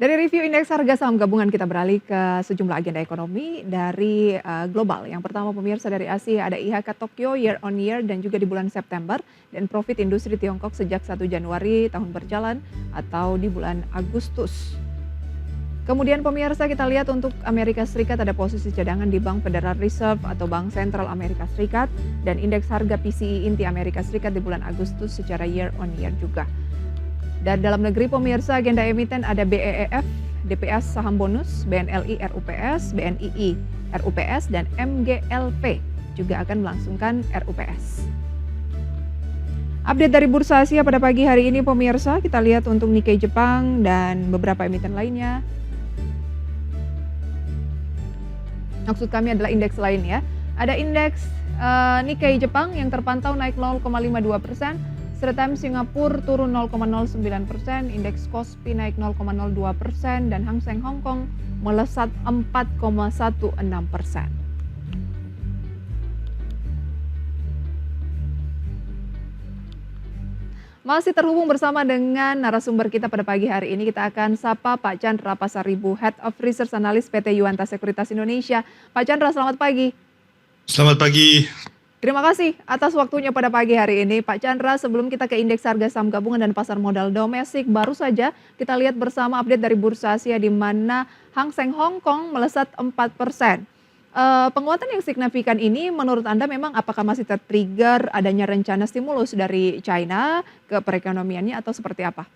Dari review indeks harga saham gabungan kita beralih ke sejumlah agenda ekonomi dari global. Yang pertama pemirsa dari Asia ada IHK Tokyo year on year dan juga di bulan September dan profit industri Tiongkok sejak 1 Januari tahun berjalan atau di bulan Agustus. Kemudian pemirsa kita lihat untuk Amerika Serikat ada posisi cadangan di Bank Federal Reserve atau Bank Sentral Amerika Serikat dan indeks harga PCE inti Amerika Serikat di bulan Agustus secara year on year juga. Dan dalam negeri pemirsa agenda emiten ada BEEF, DPS saham bonus, BNLI RUPS, BNII RUPS dan MGLP juga akan melangsungkan RUPS. Update dari Bursa Asia pada pagi hari ini pemirsa, kita lihat untuk Nikkei Jepang dan beberapa emiten lainnya. Maksud kami adalah indeks lain ya. Ada indeks Nikkei Jepang yang terpantau naik 0,52%. Stratam Singapura turun 0,09%, indeks Kospi naik 0,02% dan Hang Seng Hong Kong melesat 4,16%. Masih terhubung bersama dengan narasumber kita pada pagi hari ini. Kita akan sapa Pak Chandra Pasaribu, Head of Research Analyst PT Yuanta Sekuritas Indonesia. Pak Chandra, selamat pagi. Selamat pagi. Terima kasih atas waktunya pada pagi hari ini. Pak Chandra, sebelum kita ke indeks harga saham gabungan dan pasar modal domestik, baru saja kita lihat bersama update dari Bursa Asia di mana Hang Seng Hong Kong melesat 4%. Penguatan yang signifikan ini menurut Anda memang apakah masih tertrigger adanya rencana stimulus dari China ke perekonomiannya atau seperti apa?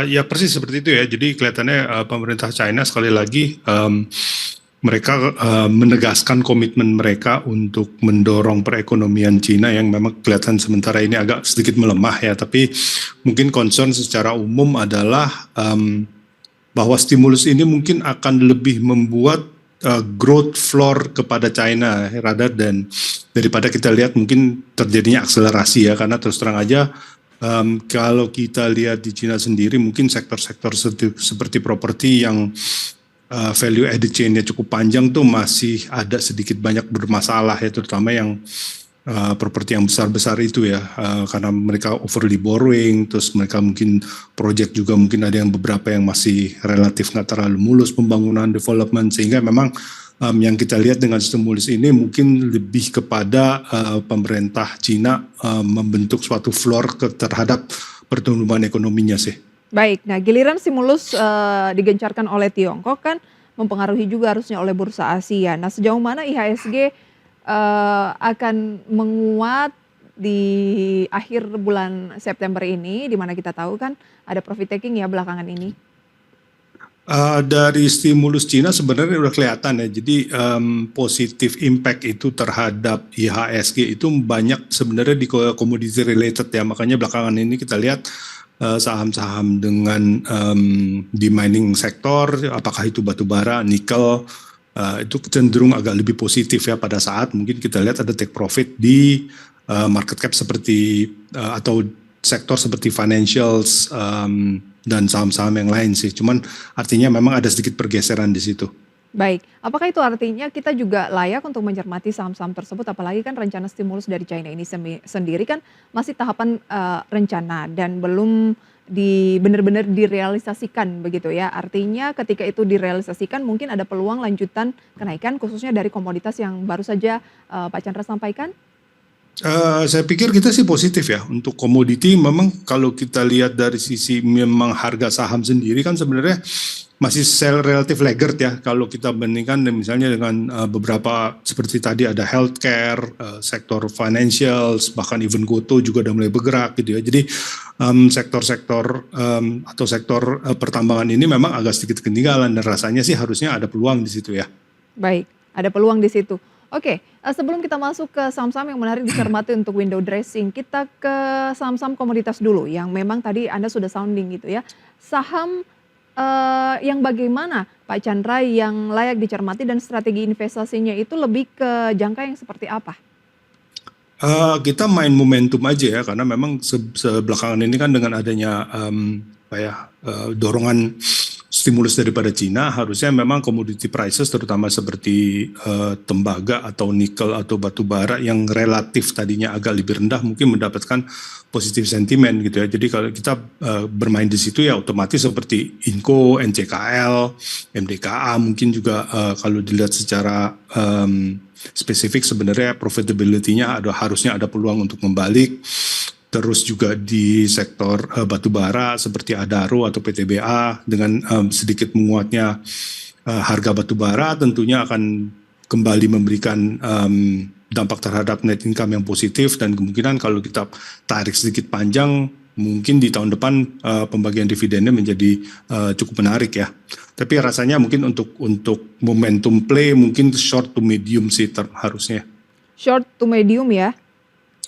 Ya persis seperti itu ya. Jadi kelihatannya pemerintah China sekali lagi mereka menegaskan komitmen mereka untuk mendorong perekonomian Cina yang memang kelihatan sementara ini agak sedikit melemah ya. Tapi mungkin concern secara umum adalah bahwa stimulus ini mungkin akan lebih membuat growth floor kepada China rather dan daripada kita lihat mungkin terjadinya akselerasi ya. Karena terus terang aja kalau kita lihat di Cina sendiri mungkin sektor-sektor seperti properti yang value added chain-nya cukup panjang tuh masih ada sedikit banyak bermasalah ya, terutama yang properti yang besar-besar itu ya, karena mereka overly borrowing, terus mereka mungkin project juga mungkin ada yang beberapa yang masih relatif nggak terlalu mulus pembangunan development, sehingga memang yang kita lihat dengan stimulus ini mungkin lebih kepada pemerintah Cina membentuk suatu floor terhadap pertumbuhan ekonominya sih. Baik, nah giliran stimulus digencarkan oleh Tiongkok kan mempengaruhi juga harusnya oleh Bursa Asia. Nah sejauh mana IHSG akan menguat di akhir bulan September ini, di mana kita tahu kan ada profit taking ya belakangan ini? Dari stimulus Cina sebenarnya udah kelihatan ya, jadi positif impact itu terhadap IHSG itu banyak sebenarnya di commodity related ya, makanya belakangan ini kita lihat saham-saham dengan di mining sektor, apakah itu batu bara, nikel, itu cenderung agak lebih positif ya pada saat mungkin kita lihat ada take profit di market cap seperti atau sektor seperti financials dan saham-saham yang lain sih. Cuman artinya memang ada sedikit pergeseran di situ. Baik, apakah itu artinya kita juga layak untuk mencermati saham-saham tersebut, apalagi kan rencana stimulus dari China ini sendiri kan masih tahapan rencana dan belum benar-benar direalisasikan begitu ya. Artinya ketika itu direalisasikan mungkin ada peluang lanjutan kenaikan khususnya dari komoditas yang baru saja Pak Chandra sampaikan? Saya pikir kita sih positif ya untuk komoditi. Memang kalau kita lihat dari sisi memang harga saham sendiri kan sebenarnya masih relatif laggard ya kalau kita bandingkan misalnya dengan beberapa seperti tadi ada healthcare, sektor financials, bahkan even Goto juga udah mulai bergerak gitu ya. Jadi sektor-sektor atau sektor pertambangan ini memang agak sedikit ketinggalan dan rasanya sih harusnya ada peluang di situ ya. Baik, ada peluang di situ. Oke, sebelum kita masuk ke saham-saham yang menarik dicermati untuk window dressing, kita ke saham-saham komoditas dulu yang memang tadi Anda sudah sounding gitu ya. Saham yang bagaimana Pak Chandra yang layak dicermati dan strategi investasinya itu lebih ke jangka yang seperti apa? Kita main momentum aja ya, karena memang sebelakangan ini kan dengan adanya dorongan stimulus daripada Cina, harusnya memang commodity prices terutama seperti tembaga atau nikel atau batu bara yang relatif tadinya agak lebih rendah mungkin mendapatkan positif sentimen gitu ya. Jadi kalau kita bermain di situ ya otomatis seperti Inco, NCKL, MDKA mungkin juga kalau dilihat secara spesifik sebenarnya profitability-nya harusnya ada peluang untuk membalik. Terus juga di sektor batu bara seperti Adaro atau PTBA dengan sedikit menguatnya harga batu bara tentunya akan kembali memberikan dampak terhadap net income yang positif, dan kemungkinan kalau kita tarik sedikit panjang mungkin di tahun depan pembagian dividennya menjadi cukup menarik ya. Tapi rasanya mungkin untuk momentum play mungkin short to medium sih harusnya. Short to medium ya?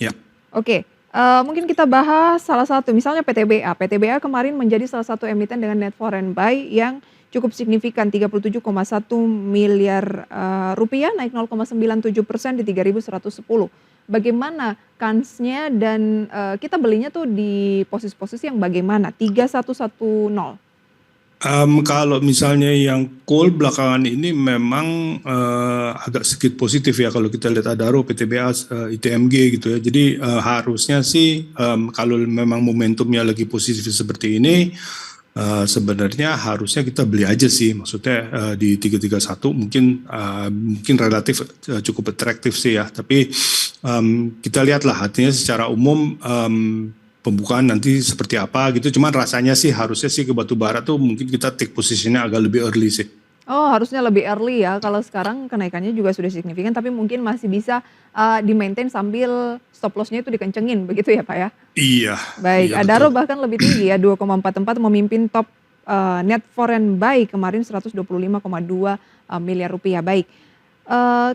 Ya. Oke. Mungkin kita bahas salah satu, misalnya PTBA. PTBA kemarin menjadi salah satu emiten dengan net foreign buy yang cukup signifikan, 37,1 miliar rupiah, naik 0,97% di 3.110. Bagaimana kansnya dan kita belinya tuh di posisi-posisi yang bagaimana? 3110. Kalau misalnya yang coal belakangan ini memang agak sedikit positif ya kalau kita lihat Adaro, PTBA, ITMG gitu ya. Jadi harusnya sih kalau memang momentumnya lagi positif seperti ini, sebenarnya harusnya kita beli aja sih. Maksudnya di 331 mungkin relatif cukup atraktif sih ya. Tapi kita lihatlah artinya secara umum pembukaan nanti seperti apa gitu. Cuman rasanya sih harusnya sih ke batu bara tuh mungkin kita take positionnya agak lebih early sih. Oh, harusnya lebih early ya. Kalau sekarang kenaikannya juga sudah signifikan, tapi mungkin masih bisa di-maintain sambil stop loss-nya itu dikencengin, begitu ya Pak ya? Iya, Baik, iya Adaro betul. bahkan lebih tinggi ya, 2,44 memimpin top net foreign buy kemarin 125,2 miliar rupiah. Baik.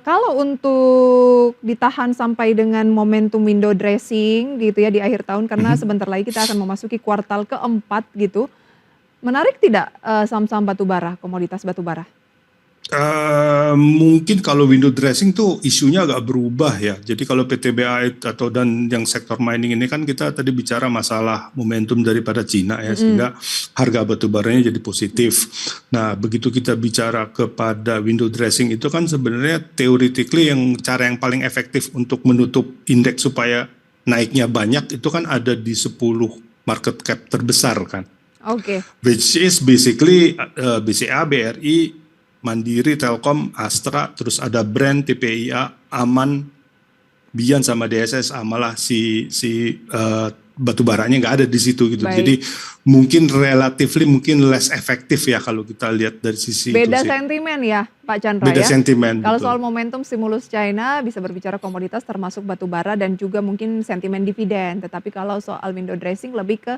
Kalau untuk ditahan sampai dengan momentum window dressing gitu ya di akhir tahun, karena Mhm. sebentar lagi kita akan memasuki kuartal keempat gitu, menarik tidak saham-saham batubara, komoditas batubara? Mungkin kalau window dressing tuh isunya agak berubah ya. Jadi kalau PTBA dan yang sektor mining ini kan kita tadi bicara masalah momentum daripada Cina ya, Mhm. sehingga harga batubaranya jadi positif. Nah, begitu kita bicara kepada window dressing itu kan sebenarnya theoretically cara yang paling efektif untuk menutup indeks supaya naiknya banyak itu kan ada di 10 market cap terbesar kan. Oke, Which is basically BCA, BRI, Mandiri, Telkom, Astra, terus ada Brand, TPIA, Aman, Bian sama DSS, malah si batu baranya nggak ada di situ gitu. baik. Jadi mungkin mungkin less efektif ya kalau kita lihat dari sisi itu Beda sih. sentimen ya Pak Chandra Beda ya? sentimen Kalau soal betul. momentum stimulus China bisa berbicara komoditas termasuk batubara dan juga mungkin sentimen dividen. Tetapi kalau soal window dressing lebih ke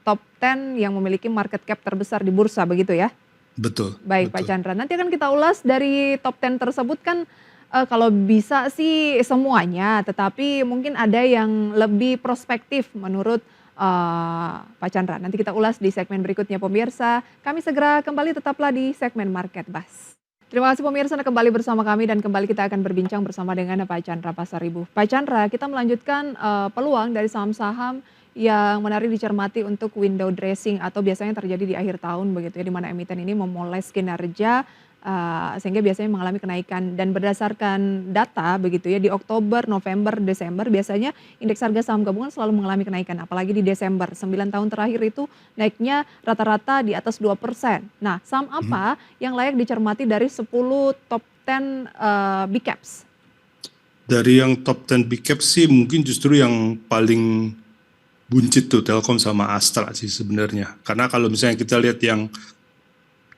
top 10 yang memiliki market cap terbesar di bursa begitu ya? Betul, Baik Pak betul. Chandra, nanti akan kita ulas dari top 10 tersebut kan kalau bisa sih semuanya, tetapi mungkin ada yang lebih prospektif menurut Pak Chandra. Nanti kita ulas di segmen berikutnya pemirsa. Kami segera kembali, tetaplah di segmen Market Buzz. Terima kasih pemirsa Anda kembali bersama kami dan kembali kita akan berbincang bersama dengan Pak Chandra Pasaribu. Pak Chandra, kita melanjutkan peluang dari saham-saham yang menarik dicermati untuk window dressing atau biasanya terjadi di akhir tahun begitu ya, di mana emiten ini memoles kinerja sehingga biasanya mengalami kenaikan, dan berdasarkan data begitu ya di Oktober, November, Desember biasanya indeks harga saham gabungan selalu mengalami kenaikan, apalagi di Desember 9 tahun terakhir itu naiknya rata-rata di atas 2%. Nah, saham Mhm. apa yang layak dicermati dari 10 top 10 big caps? Dari yang top 10 big cap sih mungkin justru yang paling buncit tuh Telkom sama Astra sih sebenarnya. Karena kalau misalnya kita lihat yang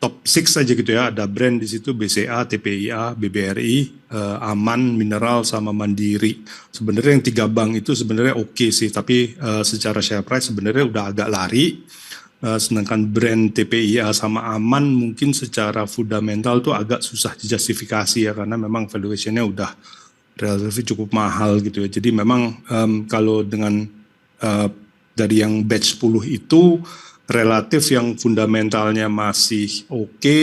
top 6 aja gitu ya, ada brand di situ BCA, TPIA, BBRI, Aman, Mineral sama Mandiri. Sebenarnya yang 3 bank itu sebenarnya oke sih, tapi secara share price sebenarnya udah agak lari. Sedangkan brand TPIA sama Aman mungkin secara fundamental tuh agak susah dijustifikasi ya, karena memang valuationnya udah relatif cukup mahal gitu ya. Jadi memang kalau dengan dari yang batch 10 itu relatif yang fundamentalnya masih oke,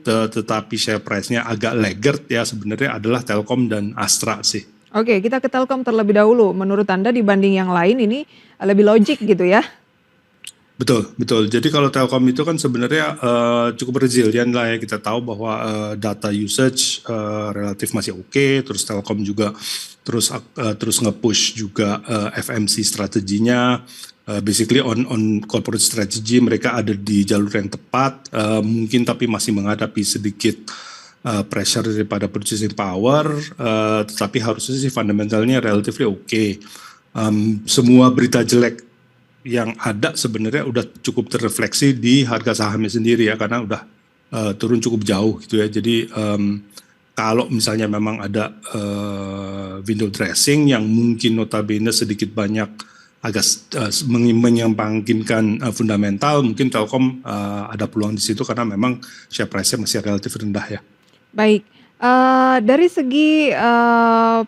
tetapi share price-nya agak laggard ya sebenarnya adalah Telkom dan Astra sih. Oke, kita ke Telkom terlebih dahulu. Menurut Anda dibanding yang lain ini lebih logik gitu ya? Betul, betul. Jadi kalau Telkom itu kan sebenarnya cukup resilient lah ya. Kita tahu bahwa data usage relatif masih oke. Terus Telkom juga terus nge-push juga FMC strateginya. Basically on corporate strategy mereka ada di jalur yang tepat. Mungkin tapi masih menghadapi sedikit pressure daripada purchasing power. Tetapi harusnya sih fundamentalnya relatively oke. Semua berita jelek yang ada sebenarnya udah cukup terrefleksi di harga sahamnya sendiri ya, karena udah turun cukup jauh gitu ya. Jadi kalau misalnya memang ada window dressing yang mungkin notabene sedikit banyak agak menyampingkan fundamental, mungkin Telkom ada peluang di situ karena memang share price-nya masih relatif rendah ya. Baik, dari segi,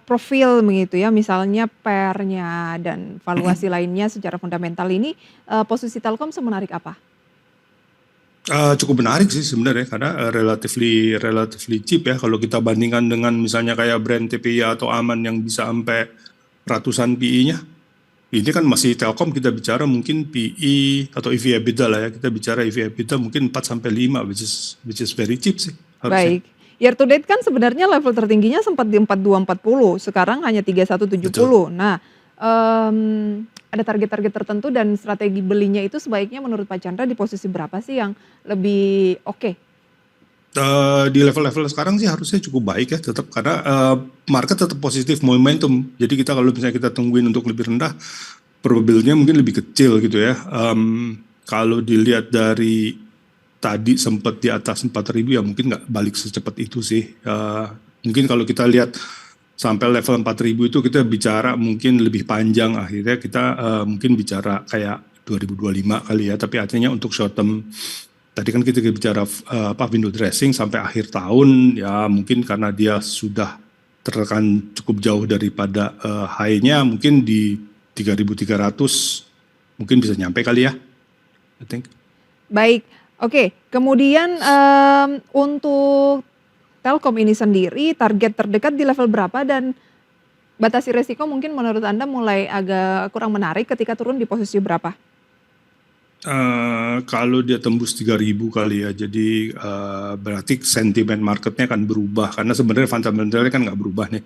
profil begitu ya, misalnya PER-nya dan valuasi lainnya secara fundamental ini, posisi Telkom semenarik apa? Cukup menarik sih sebenarnya karena relatively cheap ya kalau kita bandingkan dengan misalnya kayak brand TPI atau Aman yang bisa sampai ratusan PI-nya. Ini kan masih Telkom kita bicara mungkin PI atau EV EBITDA lah ya. Kita bicara EV EBITDA mungkin 4 sampai 5 which is very cheap sih harusnya. Baik, year to date kan sebenarnya level tertingginya sempat di 4240, sekarang hanya Betul. 3170. Nah, ada target-target tertentu dan strategi belinya itu sebaiknya menurut Pak Chandra di posisi berapa sih yang lebih oke? Di level-level sekarang sih harusnya cukup baik ya tetap karena market tetap positif momentum. Jadi kita kalau misalnya kita tungguin untuk lebih rendah, probability-nya mungkin lebih kecil gitu ya. Kalau dilihat dari tadi sempat di atas 4.000 ya mungkin nggak balik secepat itu sih. Mungkin kalau kita lihat sampai level 4.000 itu kita bicara mungkin lebih panjang, akhirnya kita mungkin bicara kayak 2025 kali ya. Tapi artinya untuk short term tadi kan kita bicara window dressing sampai akhir tahun ya mungkin karena dia sudah tertekan cukup jauh daripada high-nya mungkin di 3.300 mungkin bisa nyampe kali ya, I think. Baik, oke. Kemudian, untuk Telkom ini sendiri target terdekat di level berapa dan batasi resiko mungkin menurut Anda mulai agak kurang menarik ketika turun di posisi berapa? Kalau dia tembus 3.000 kali ya, jadi berarti sentimen marketnya akan berubah karena sebenarnya fundamentalnya kan nggak berubah nih.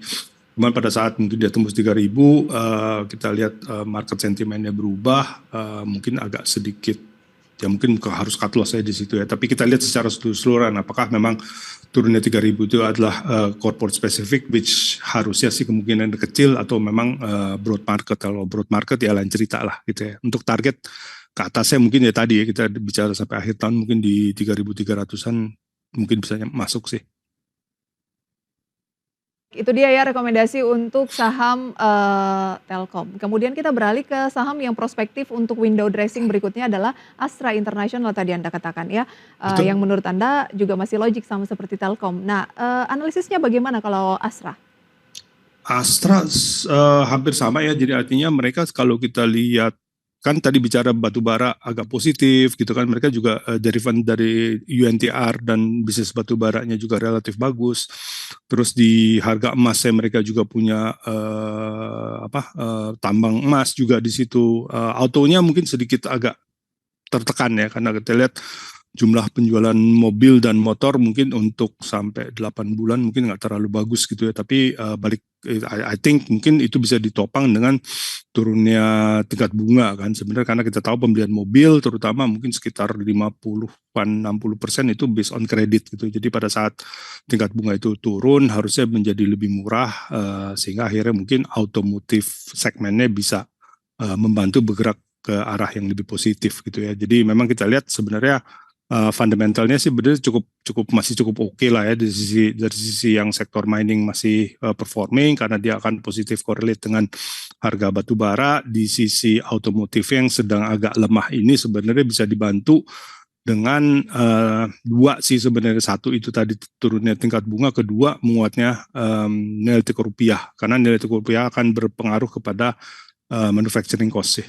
Cuman pada saat mungkin dia tembus 3.000, kita lihat market sentimennya berubah, mungkin agak sedikit ya mungkin harus cut loss saya di situ ya. Tapi kita lihat secara keseluruhan apakah memang turunnya 3.000 itu adalah corporate specific, which harusnya sih kemungkinan kecil atau memang broad market. Kalau broad market ya lain cerita lah gitu ya. Untuk target ke atasnya mungkin ya tadi ya kita bicara sampai akhir tahun mungkin di 3.300-an mungkin bisa masuk sih. Itu dia ya rekomendasi untuk saham, Telkom. Kemudian kita beralih ke saham yang prospektif untuk window dressing berikutnya adalah Astra International tadi Anda katakan ya, Betul. yang menurut Anda juga masih logik sama seperti Telkom. Nah, analisisnya bagaimana kalau Astra? Astra hampir sama ya, jadi artinya mereka kalau kita lihat kan tadi bicara batu bara agak positif gitu kan, mereka juga derivan dari UNTR dan bisnis batu baranya juga relatif bagus. Terus di harga emasnya mereka juga punya tambang emas juga di situ. Autonya mungkin sedikit agak tertekan ya karena kita lihat jumlah penjualan mobil dan motor mungkin untuk sampai 8 bulan mungkin nggak terlalu bagus gitu ya, tapi I think mungkin itu bisa ditopang dengan turunnya tingkat bunga kan sebenarnya, karena kita tahu pembelian mobil terutama mungkin sekitar 50-an 60% itu based on credit gitu. Jadi pada saat tingkat bunga itu turun harusnya menjadi lebih murah, sehingga akhirnya mungkin automotive segmennya bisa membantu bergerak ke arah yang lebih positif gitu ya. Jadi memang kita lihat sebenarnya fundamentalnya sih benar masih cukup oke lah ya dari sisi yang sektor mining masih performing karena dia akan positif correlate dengan harga batu bara. Di sisi otomotif yang sedang agak lemah ini sebenarnya bisa dibantu dengan dua sih sebenarnya. Satu itu tadi turunnya tingkat bunga, kedua menguatnya nilai tukar rupiah karena nilai tukar rupiah akan berpengaruh kepada manufacturing cost sih.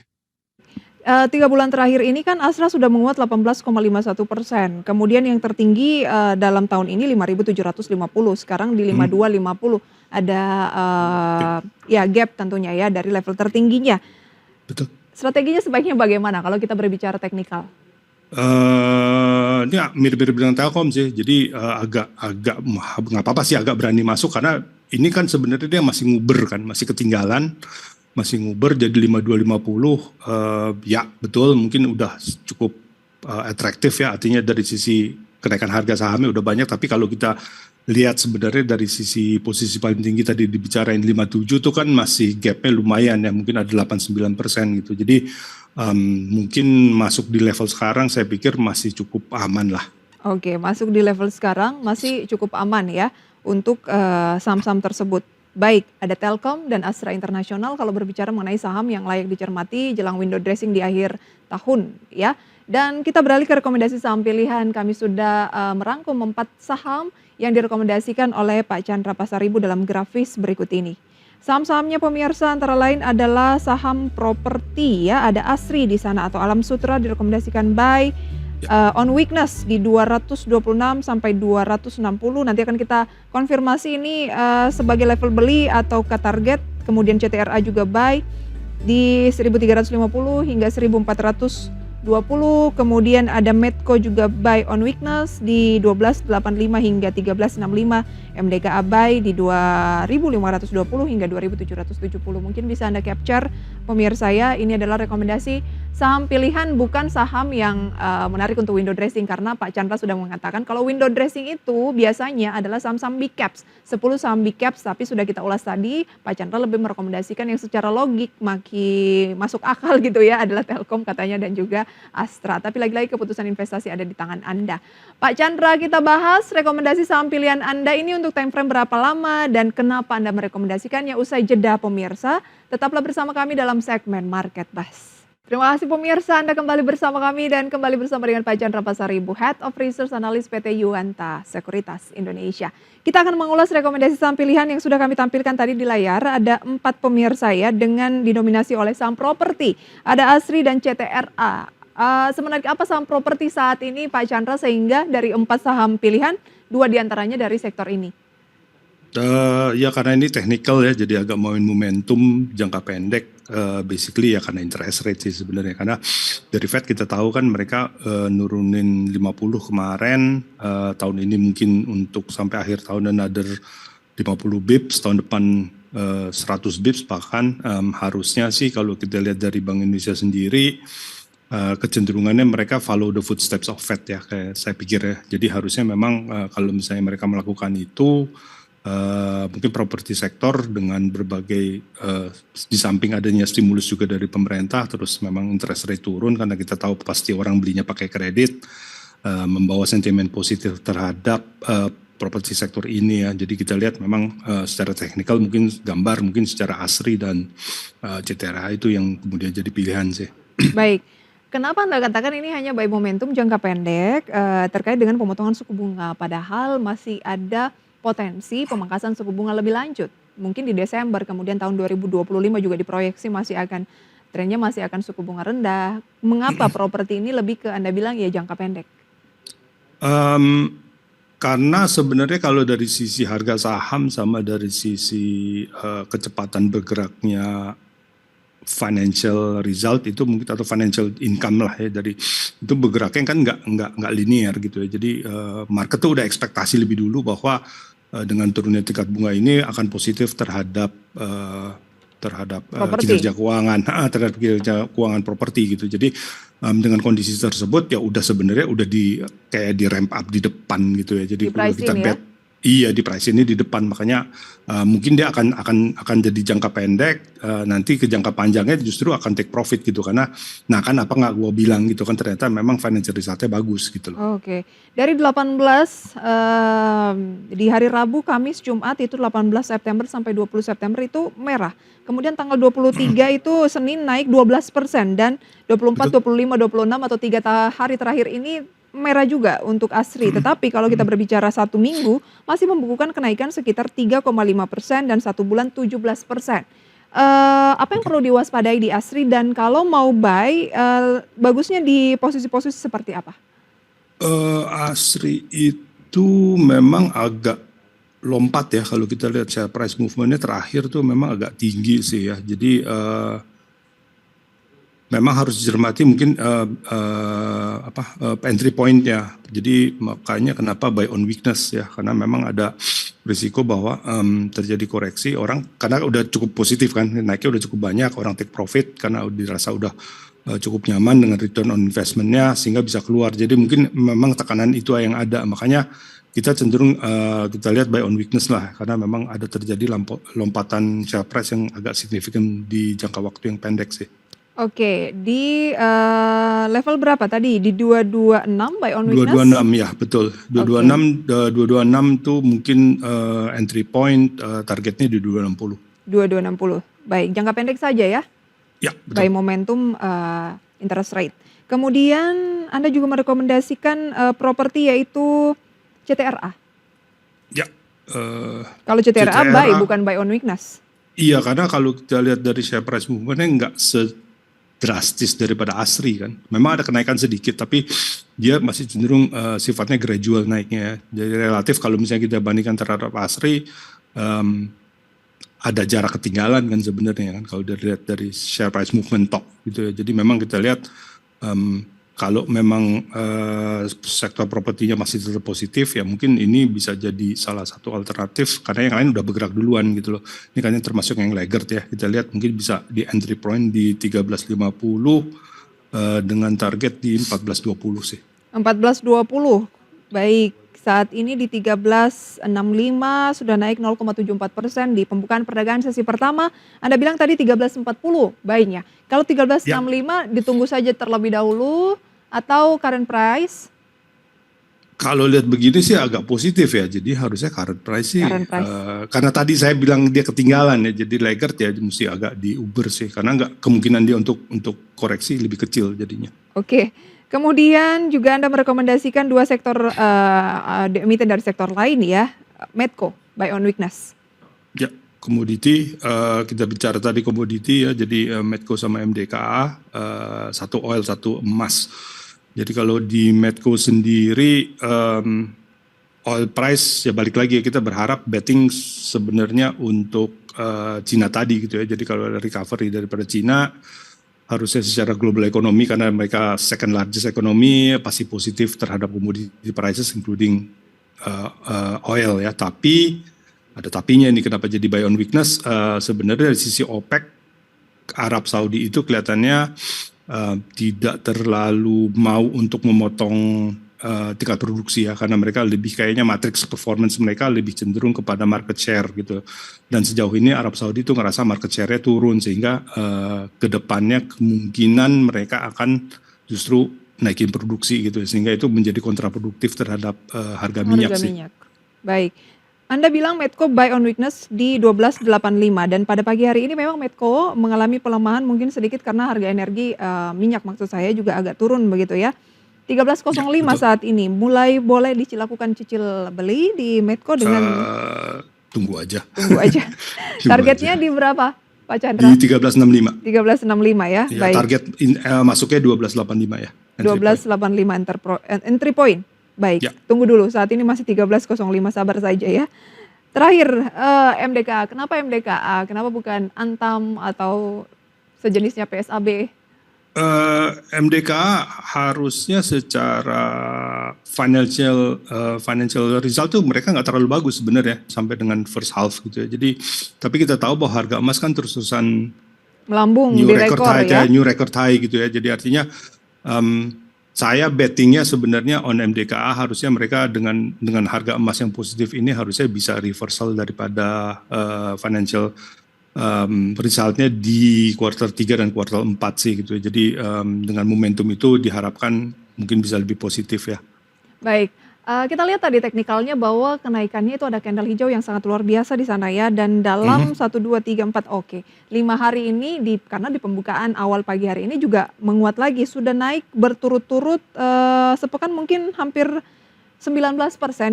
3 bulan terakhir ini kan Astra sudah menguat 18,51%. Kemudian yang tertinggi, dalam tahun ini 5.750, sekarang di 5.250. Ada, Oke, ya gap tentunya ya dari level tertingginya. betul. Strateginya sebaiknya bagaimana kalau kita berbicara teknikal? Ini mirip-mirip dengan Telkom sih. Jadi agak nggak apa-apa sih agak berani masuk karena ini kan sebenarnya dia masih nguber kan, masih ketinggalan, masih nguber jadi 5250 ya betul mungkin udah cukup atraktif ya artinya dari sisi kenaikan harga sahamnya udah banyak tapi kalau kita lihat sebenarnya dari sisi posisi paling tinggi tadi dibicarain 57 itu kan masih gapnya lumayan ya mungkin ada 89% gitu. Jadi mungkin masuk di level sekarang saya pikir masih cukup aman lah. Oke, masuk di level sekarang masih cukup aman ya untuk saham-saham tersebut. Baik, ada Telkom dan Astra Internasional kalau berbicara mengenai saham yang layak dicermati jelang window dressing di akhir tahun ya. Dan kita beralih ke rekomendasi saham pilihan. Kami sudah merangkum 4 saham yang direkomendasikan oleh Pak Chandra Pasaribu dalam grafis berikut ini. Saham-sahamnya pemirsa antara lain adalah saham properti ya, ada Asri di sana atau Alam Sutra direkomendasikan buy on weakness di 226 sampai 260. Nanti akan kita konfirmasi ini sebagai level beli atau ke target. Kemudian CTRA juga buy di 1350 hingga 1420. Kemudian ada Medco juga buy on weakness di 1285 hingga 1365. MDKA buy di 2520 hingga 2770. Mungkin bisa Anda capture pemirsa ya, ini adalah rekomendasi saham pilihan bukan saham yang menarik untuk window dressing karena Pak Chandra sudah mengatakan kalau window dressing itu biasanya adalah saham-saham big caps, 10 saham big caps tapi sudah kita ulas tadi Pak Chandra lebih merekomendasikan yang secara logik makin masuk akal gitu ya adalah Telkom katanya dan juga Astra. Tapi lagi-lagi keputusan investasi ada di tangan Anda. Pak Chandra, kita bahas rekomendasi saham pilihan Anda ini untuk time frame berapa lama dan kenapa Anda merekomendasikannya usai jeda pemirsa. Tetaplah bersama kami dalam segmen Market Buzz. Terima kasih pemirsa, Anda kembali bersama kami dan kembali bersama dengan Pak Chandra Pasaribu, Head of Research Analyst PT Yuanta Sekuritas Indonesia. Kita akan mengulas rekomendasi saham pilihan yang sudah kami tampilkan tadi di layar. Ada 4 pemirsa ya dengan didominasi oleh saham properti. Ada Asri dan CTRA. Sebenarnya apa saham properti saat ini Pak Chandra sehingga dari 4 saham pilihan, 2 diantaranya dari sektor ini? Ya karena ini technical ya, jadi agak main momentum jangka pendek, basically ya karena interest rate sih sebenarnya. Karena dari Fed kita tahu kan mereka nurunin 50 kemarin, tahun ini mungkin untuk sampai akhir tahun another 50 bips, tahun depan 100 bips bahkan harusnya sih kalau kita lihat dari Bank Indonesia sendiri, kecenderungannya mereka follow the footsteps of Fed ya, kayak saya pikir ya. Jadi harusnya memang kalau misalnya mereka melakukan itu, mungkin properti sektor dengan berbagai di samping adanya stimulus juga dari pemerintah, terus memang interest rate turun karena kita tahu pasti orang belinya pakai kredit, membawa sentimen positif terhadap properti sektor ini ya. Jadi kita lihat memang secara teknikal mungkin gambar mungkin secara Asri dan CTRA itu yang kemudian jadi pilihan sih. Baik. Kenapa Anda katakan ini hanya buy momentum jangka pendek terkait dengan pemotongan suku bunga padahal masih ada potensi pemangkasan suku bunga lebih lanjut. Mungkin di Desember, kemudian tahun 2025 juga diproyeksi trennya masih akan suku bunga rendah. Mengapa properti ini lebih ke Anda bilang ya jangka pendek? Karena sebenarnya kalau dari sisi harga saham sama dari sisi kecepatan bergeraknya financial result itu mungkin atau financial income lah ya, dari itu bergeraknya kan nggak linear gitu ya. Jadi market tuh udah ekspektasi lebih dulu bahwa dengan turunnya tingkat bunga ini akan positif terhadap kinerja keuangan, terhadap kinerja keuangan properti gitu. Jadi dengan kondisi tersebut ya udah sebenarnya udah kayak di ramp up di depan gitu ya. Jadi kalau kita bet iya di price ini di depan, makanya mungkin dia akan jadi jangka pendek, nanti ke jangka panjangnya justru akan take profit gitu karena kan apa nggak gue bilang gitu kan ternyata memang financial resultnya bagus gitu loh. Oke. Dari 18 di hari Rabu, Kamis, Jumat itu 18 September sampai 20 September itu merah. Kemudian tanggal 23 itu Senin naik 12% dan 24, 25, 26 atau 3 hari terakhir ini merah juga untuk Asri. Tetapi kalau kita berbicara 1 minggu masih membukukan kenaikan sekitar 3,5% dan 1 bulan 17%. Apa yang perlu diwaspadai di Asri dan kalau mau buy bagusnya di posisi-posisi seperti apa? Asri itu memang agak lompat ya kalau kita lihat share price movementnya terakhir tuh memang agak tinggi sih ya. Jadi memang harus dicermati mungkin entry point-nya. Jadi makanya kenapa buy on weakness ya, karena memang ada risiko bahwa terjadi koreksi orang karena udah cukup positif kan, naiknya udah cukup banyak, orang take profit karena dirasa udah cukup nyaman dengan return on investment-nya sehingga bisa keluar. Jadi mungkin memang tekanan itu yang ada, makanya kita cenderung kita lihat buy on weakness lah, karena memang ada terjadi lompatan share price yang agak signifikan di jangka waktu yang pendek sih. Oke, di level berapa tadi? Di 226 buy on weakness? 226 ya, betul. 226 tuh mungkin entry point, targetnya di 260. 2260. Baik, jangka pendek saja ya. Ya, betul. Buy momentum interest rate. Kemudian Anda juga merekomendasikan properti yaitu CTRA. Ya. Kalau CTRA buy bukan buy on weakness. Iya, karena kalau kita lihat dari share price movement-nya nggak sedrastis daripada ASRI kan. Memang ada kenaikan sedikit, tapi dia masih cenderung sifatnya gradual naiknya. Jadi relatif kalau misalnya kita bandingkan terhadap ASRI, ada jarak ketinggalan kan sebenarnya kan kalau dilihat dari share price movement top gitu ya. Jadi memang kita lihat kalau memang sektor propertinya masih tetap positif ya mungkin ini bisa jadi salah satu alternatif karena yang lain udah bergerak duluan gitu loh. Ini kan yang termasuk yang laggard ya. Kita lihat mungkin bisa di entry point di 1350 dengan target di 1420 sih. 1420. Baik, saat ini di 1365 sudah naik 0,74% di pembukaan perdagangan sesi pertama. Anda bilang tadi 1340 buy-nya. Kalau 1365 ditunggu saja terlebih dahulu atau current price? Kalau lihat begini sih agak positif ya, jadi harusnya current price sih. Karena tadi saya bilang dia ketinggalan ya, jadi laggard ya mesti agak diuber sih, karena nggak kemungkinan dia untuk koreksi lebih kecil jadinya. Oke, kemudian juga Anda merekomendasikan dua sektor emiten dari sektor lain ya, Medco, buy on weakness. Ya, komoditi, kita bicara tadi komoditi ya, jadi Medco sama MDKA, satu oil, satu emas. Jadi kalau di Medco sendiri oil price ya balik lagi ya, kita berharap betting sebenarnya untuk Cina tadi gitu ya. Jadi kalau ada recovery daripada Cina harusnya secara global ekonomi karena mereka second largest ekonomi pasti positif terhadap commodity prices including oil ya. Tapi ada tapinya ini kenapa jadi buy on weakness, sebenarnya dari sisi OPEC Arab Saudi itu kelihatannya tidak terlalu mau untuk memotong tingkat produksi ya, karena mereka lebih kayaknya matriks performance mereka lebih cenderung kepada market share gitu. Dan sejauh ini Arab Saudi itu ngerasa market share-nya turun sehingga ke depannya kemungkinan mereka akan justru naikin produksi gitu, sehingga itu menjadi kontraproduktif terhadap harga minyak sih. Baik. Anda bilang Medco buy on weakness di 1285 dan pada pagi hari ini memang Medco mengalami pelemahan mungkin sedikit karena harga energi minyak maksud saya juga agak turun begitu ya. 1305 ya, saat ini mulai boleh dilakukan cicil beli di Medco dengan tunggu aja. Targetnya di berapa Pak Chandra? Di 1365. 1365 ya. Ya, baik. Target masuknya 1285 ya. 1285 entry point. Baik, ya. Tunggu dulu, saat ini masih 1305, sabar saja ya. Terakhir, MDKA, kenapa MDKA? Kenapa bukan Antam atau sejenisnya PSAB? MDKA harusnya secara financial result tuh mereka nggak terlalu bagus sebenarnya sampai dengan first half gitu ya. Jadi, tapi kita tahu bahwa harga emas kan terus-terusan melambung di rekor ya. New record high gitu ya. Jadi artinya saya bettingnya sebenarnya on MDKA harusnya mereka dengan harga emas yang positif ini harusnya bisa reversal daripada financial resultnya di kuartal 3 dan kuartal 4 sih gitu. Jadi dengan momentum itu diharapkan mungkin bisa lebih positif ya. Baik, kita lihat tadi teknikalnya bahwa kenaikannya itu ada candle hijau yang sangat luar biasa di sana ya, dan dalam 1, 2, 3, 4 oke. 5 hari ini karena di pembukaan awal pagi hari ini juga menguat lagi, sudah naik berturut-turut sepekan mungkin hampir 19%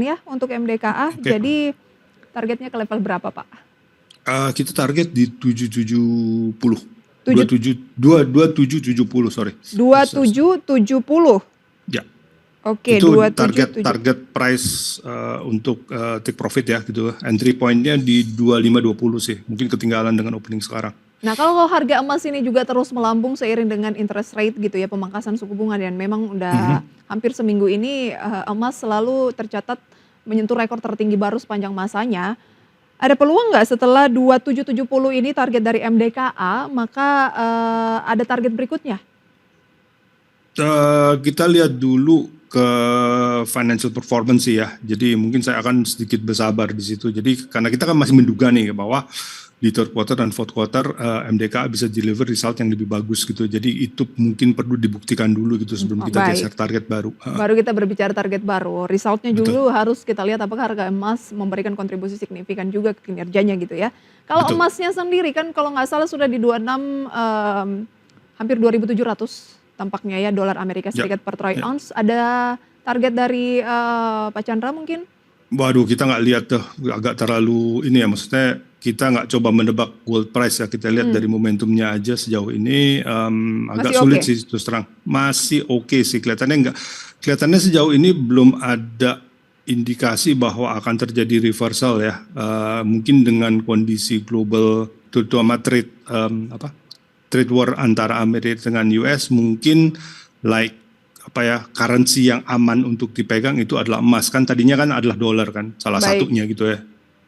ya untuk MDKA. Jadi targetnya ke level berapa Pak? Kita target di 770. 2770 sorry. 2770. Ya. Oke, itu target price untuk take profit ya gitu. Entry point-nya di 2520 sih. Mungkin ketinggalan dengan opening sekarang. Nah, kalau harga emas ini juga terus melambung seiring dengan interest rate gitu ya, pemangkasan suku bunga dan memang udah Mhm. hampir seminggu ini, emas selalu tercatat menyentuh rekor tertinggi baru sepanjang masanya. Ada peluang nggak setelah 2770 ini target dari MDKA, maka, ada target berikutnya? Kita lihat dulu ke financial performance sih ya. Jadi mungkin saya akan sedikit bersabar di situ. Jadi karena kita kan masih menduga nih bahwa di third quarter dan fourth quarter MDKA bisa deliver result yang lebih bagus gitu. Jadi itu mungkin perlu dibuktikan dulu gitu sebelum Oh, kita baik. geser target baru. Baru kita berbicara target baru, result-nya Betul, dulu harus kita lihat apakah harga emas memberikan kontribusi signifikan juga ke kinerjanya gitu ya. Kalau betul. emasnya sendiri kan kalau nggak salah sudah di 26, hampir 2.700 tampaknya ya dolar Amerika Ya, Serikat per troy ya. ounce. Ada target dari, Pak Chandra mungkin? Waduh, kita nggak lihat tuh, agak terlalu ini ya, maksudnya kita nggak coba menebak gold price ya, kita lihat dari Mhm, momentumnya aja sejauh ini agak masih sulit oke? sih terus terang. Masih oke sih, kelihatannya sejauh ini belum ada indikasi bahwa akan terjadi reversal ya. Mungkin dengan kondisi global, terutama trade war antara Amerika dengan US, mungkin like apa ya, currency yang aman untuk dipegang itu adalah emas. Kan tadinya kan adalah dolar kan salah Baik, satunya gitu ya.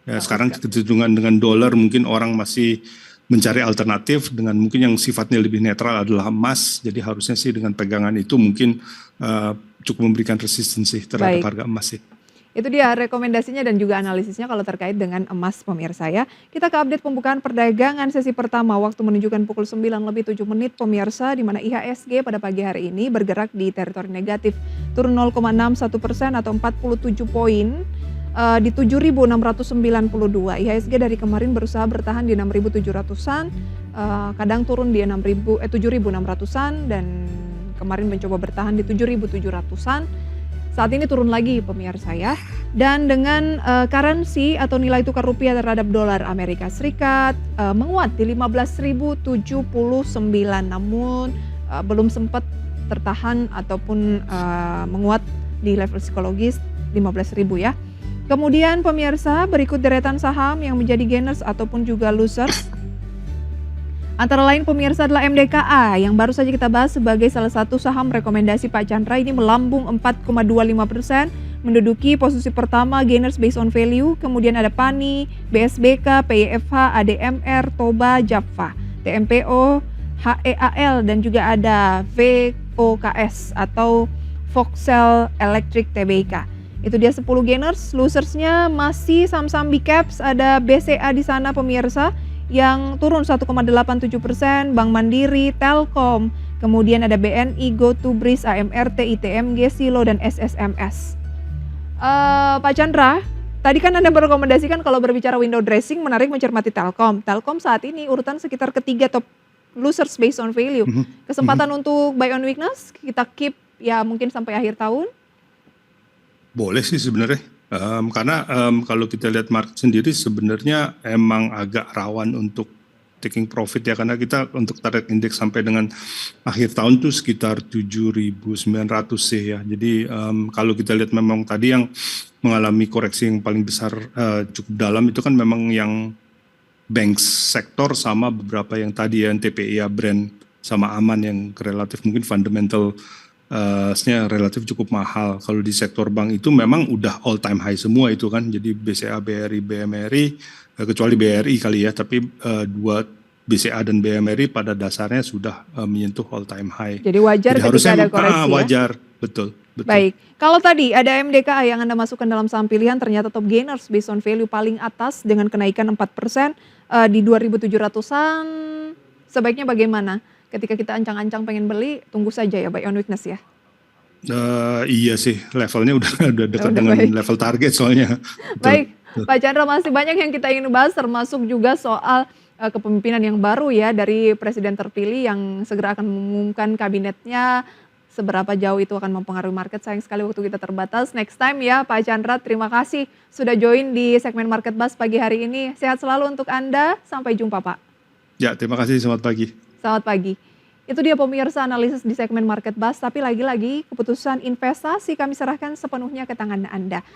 Ya heeh, sekarang kecenderungan dengan dolar mungkin orang masih mencari alternatif dengan mungkin yang sifatnya lebih netral adalah emas. Jadi harusnya sih dengan pegangan itu mungkin eh, cukup memberikan resistensi terhadap baik. harga emas sih. Itu dia rekomendasinya dan juga analisisnya kalau terkait dengan emas pemirsa ya. Kita ke update pembukaan perdagangan sesi pertama waktu menunjukkan pukul 9 lebih 7 menit pemirsa di mana IHSG pada pagi hari ini bergerak di teritori negatif turun 0,61% atau 47 poin di 7.692. IHSG dari kemarin berusaha bertahan di 6.700-an, kadang turun di 7.600-an dan kemarin mencoba bertahan di 7.700-an. Saat ini turun lagi pemirsa ya. Dan dengan, currency atau nilai tukar rupiah terhadap dolar Amerika Serikat, menguat di 15.079 namun, belum sempat tertahan ataupun, menguat di level psikologis 15.000 ya. Kemudian pemirsa berikut deretan saham yang menjadi gainers ataupun juga losers. Antara lain pemirsa adalah MDKA yang baru saja kita bahas sebagai salah satu saham rekomendasi Pak Chandra ini melambung 4,25%, menduduki posisi pertama gainers based on value, kemudian ada PANI, BSBK, PYFH, ADMR, Toba, Japfa, TMPO, HEAL dan juga ada VOKS atau Voxel Electric Tbk. Itu dia 10 gainers, losersnya masih saham-saham big caps, ada BCA di sana pemirsa yang turun 1,87%, Bank Mandiri, Telkom, kemudian ada BNI, GoTo, BRIS, AMRT, ITMG, Silo, dan SSMS. Pak Chandra, tadi kan Anda merekomendasikan kalau berbicara window dressing menarik mencermati Telkom. Telkom saat ini urutan sekitar ketiga top losers based on value. Mhm, Kesempatan mhm. untuk buy on weakness kita keep ya mungkin sampai akhir tahun. Boleh sih sebenarnya. Karena kalau kita lihat market sendiri sebenarnya emang agak rawan untuk taking profit ya, karena kita untuk target indeks sampai dengan akhir tahun tuh sekitar 7.900 sih ya. Jadi kalau kita lihat memang tadi yang mengalami koreksi yang paling besar cukup dalam itu kan memang yang bank sektor sama beberapa yang tadi ya TPI ya, brand sama Aman yang relatif mungkin fundamental nya relatif cukup mahal. Kalau di sektor bank itu memang udah all time high semua itu kan. Jadi BCA, BRI, BMRI, kecuali BRI kali ya, tapi dua BCA dan BMRI pada dasarnya sudah menyentuh all time high. Jadi wajar Jadi ketika harusnya ada koreksi ya. wajar, betul, betul. Baik, kalau tadi ada MDKA yang Anda masukkan dalam saham pilihan ternyata top gainers based on value paling atas dengan kenaikan 4%, di 2.700-an, sebaiknya bagaimana? Ketika kita ancang-ancang pengen beli, tunggu saja ya buy on weakness ya? Iya sih, levelnya udah dekat Udah dengan baik. level target soalnya. Betul, Baik, betul. Pak Chandra masih banyak yang kita ingin bahas termasuk juga soal, kepemimpinan yang baru ya dari presiden terpilih yang segera akan mengumumkan kabinetnya, seberapa jauh itu akan mempengaruhi market. Sayang sekali waktu kita terbatas. Next time ya Pak Chandra, terima kasih sudah join di segmen Market Buzz pagi hari ini. Sehat selalu untuk Anda, sampai jumpa Pak. Ya, terima kasih, selamat pagi. Selamat pagi. Itu dia pemirsa analisis di segmen Market Buzz, tapi lagi-lagi keputusan investasi kami serahkan sepenuhnya ke tangan Anda.